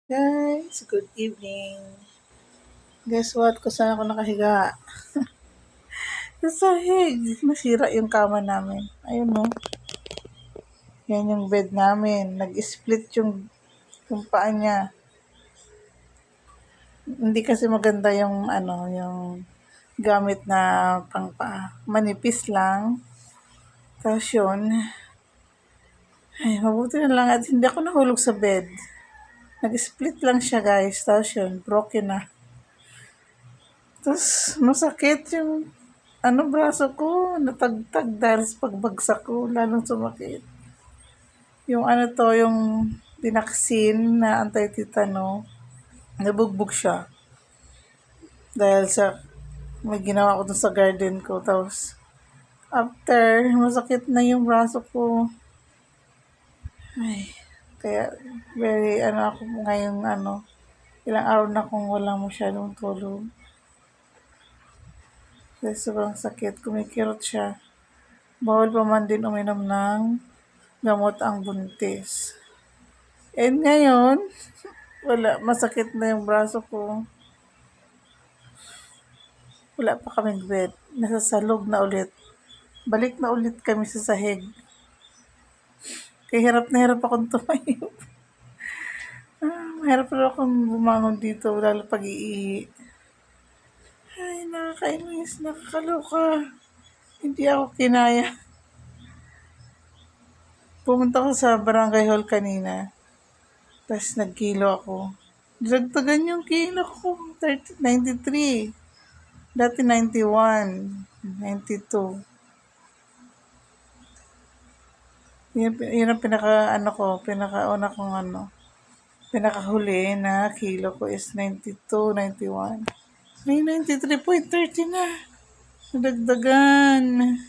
Guys, good evening. Guess what? Kung saan ako nakahiga? Sa sahig. Nasira yung kama namin. Ayun no. Yan yung bed namin. Nag-split yung paa niya. Hindi kasi maganda yung yung gamit na pangpaa. Manipis lang. Tapos yun. Ay, mabuti na lang at hindi ako nahulog sa bed. Nag-split lang siya guys. Tapos yun, broken na. Tapos masakit yung braso ko, natagtag dahil sa pagbagsak ko, lalong sumakit. Yung yung tinaksin na anti-tetano, nabugbog siya. Dahil sa may ginawa ko dun sa garden ko. Tapos, after, masakit na yung braso ko. Ay, kaya, very, ako ngayong, ilang araw na kung wala masyadong tulog. Kasi sobrang sakit, kumikirot siya. Bawal pa man din uminom ng gamot ang buntis. And ngayon, wala, masakit na yung braso ko. Wala pa kaming bed. Nasa salog na ulit. Balik na ulit kami sa sahig. Kaya hirap na hirap akong tumayo. Mahirap na akong bumangon dito, lalo pag-iihi. Ay, nakakainis, nakakaloka. Hindi ako kinaya. Pumunta ko sa barangay hall kanina. Tapos nagkilo ako. Dagdagan yung kilo ko. 93. Dati 91. 92. Yun ang pinakauna kong pinakahuli na kilo ko is 92, 91. May 93.30 na. Nadagdagan.